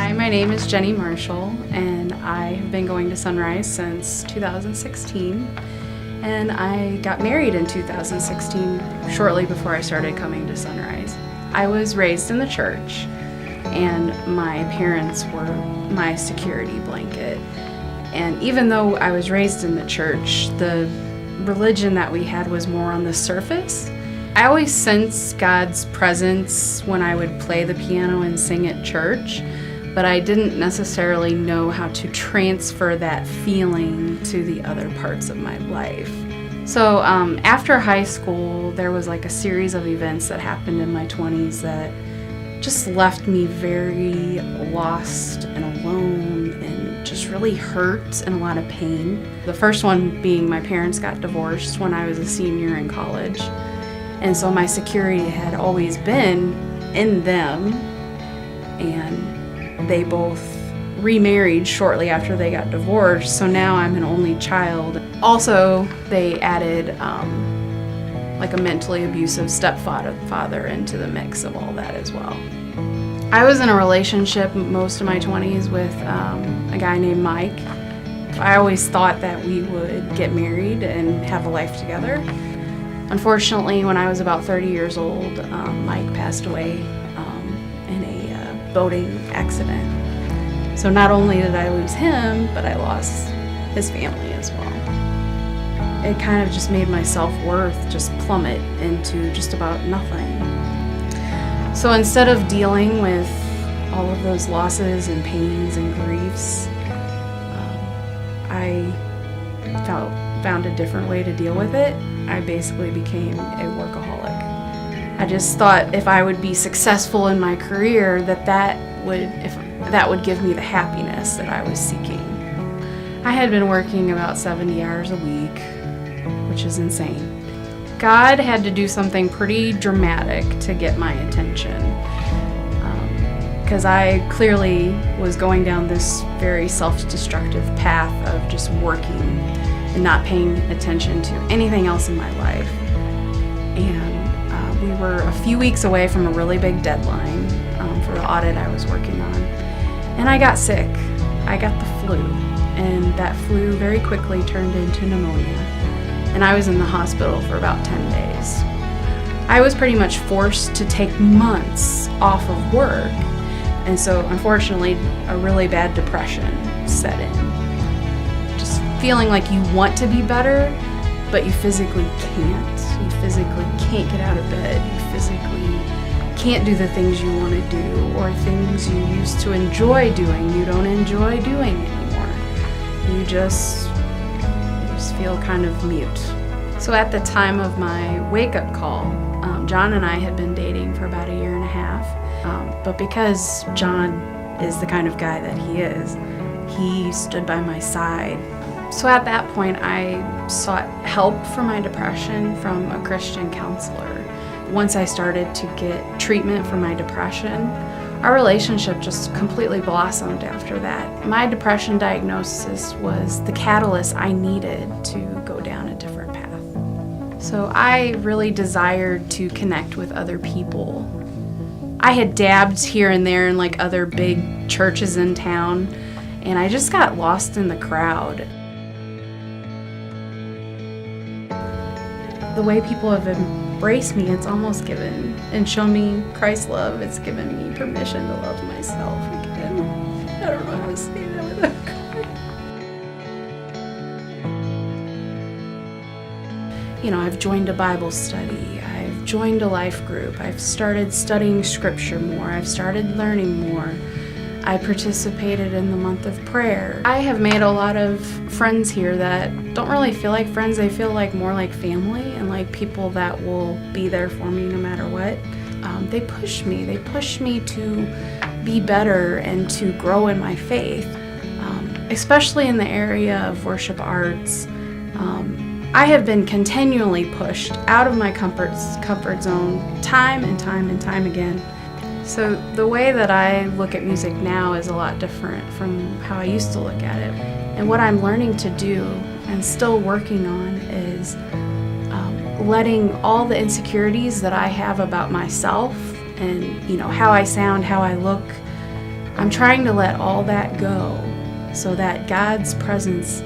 Hi, my name is Jenny Marshall, and I have been going to Sunrise since 2016. And I got married in 2016, shortly before I started coming to Sunrise. I was raised in the church, and my parents were my security blanket. And even though I was raised in the church, the religion that we had was more on the surface. I always sensed God's presence when I would play the piano and sing at church, but I didn't necessarily know how to transfer that feeling to the other parts of my life. So after high school, there was like a series of events that happened in my 20s that just left me very lost and alone and just really hurt and a lot of pain. The first one being my parents got divorced when I was a senior in college. And so my security had always been in them, and they both remarried shortly after they got divorced, so now I'm an only child. Also, they added like a mentally abusive stepfather into the mix of all that as well. I was in a relationship most of my 20s with a guy named Mike. I always thought that we would get married and have a life together. Unfortunately, when I was about 30 years old, Mike passed away in a boating accident. So not only did I lose him, but I lost his family as well. It kind of just made my self-worth just plummet into just about nothing. So instead of dealing with all of those losses and pains and griefs, I found a different way to deal with it. I basically became a workaholic. I just thought if I would be successful in my career, that would give me the happiness that I was seeking. I had been working about 70 hours a week, which is insane. God had to do something pretty dramatic to get my attention, because I clearly was going down this very self-destructive path of just working and not paying attention to anything else in my life. And we were a few weeks away from a really big deadline for the audit I was working on. And I got sick. I got the flu. And that flu very quickly turned into pneumonia. And I was in the hospital for about 10 days. I was pretty much forced to take months off of work. And so, unfortunately, a really bad depression set in. Feeling like you want to be better, but you physically can't. You physically can't get out of bed. You physically can't do the things you want to do, or things you used to enjoy doing, you don't enjoy doing anymore. You just feel kind of mute. So at the time of my wake-up call, John and I had been dating for about 1.5 years, but because John is the kind of guy that he is, he stood by my side. So at that point, I sought help for my depression from a Christian counselor. Once I started to get treatment for my depression, our relationship just completely blossomed after that. My depression diagnosis was the catalyst I needed to go down a different path. So I really desired to connect with other people. I had dabbed here and there in like other big churches in town, and I just got lost in the crowd. The way people have embraced me, it's almost given and shown me Christ's love. It's given me permission to love myself again. I don't know how to say that without crying. You know, I've joined a Bible study. I've joined a life group. I've started studying scripture more. I've started learning more. I participated in the month of prayer. I have made a lot of friends here that don't really feel like friends. They feel like more like family and like people that will be there for me no matter what. They push me. They push me to be better and to grow in my faith, especially in the area of worship arts. I have been continually pushed out of my comfort zone time and time again. So the way that I look at music now is a lot different from how I used to look at it. And what I'm learning to do and still working on is letting all the insecurities that I have about myself and, you know, how I sound, how I look, I'm trying to let all that go so that God's presence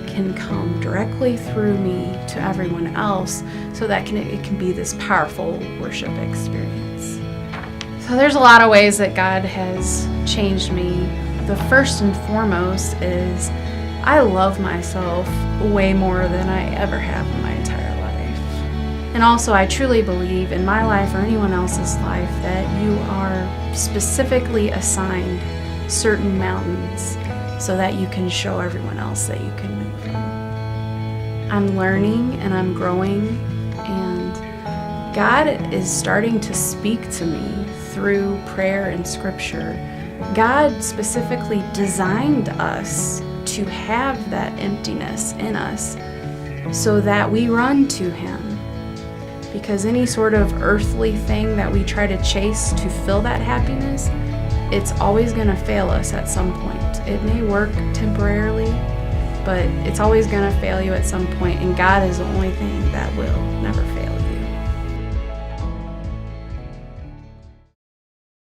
can come directly through me to everyone else, so that it can be this powerful worship experience. So there's a lot of ways that God has changed me. The first and foremost is I love myself way more than I ever have in my entire life. And also, I truly believe in my life or anyone else's life that you are specifically assigned certain mountains so that you can show everyone else that you can move in. I'm learning and I'm growing, and God is starting to speak to me through prayer and scripture. God specifically designed us to have that emptiness in us so that we run to Him. Because any sort of earthly thing that we try to chase to fill that happiness, it's always going to fail us at some point. It may work temporarily, but it's always going to fail you at some point, and God is the only thing that will never fail you.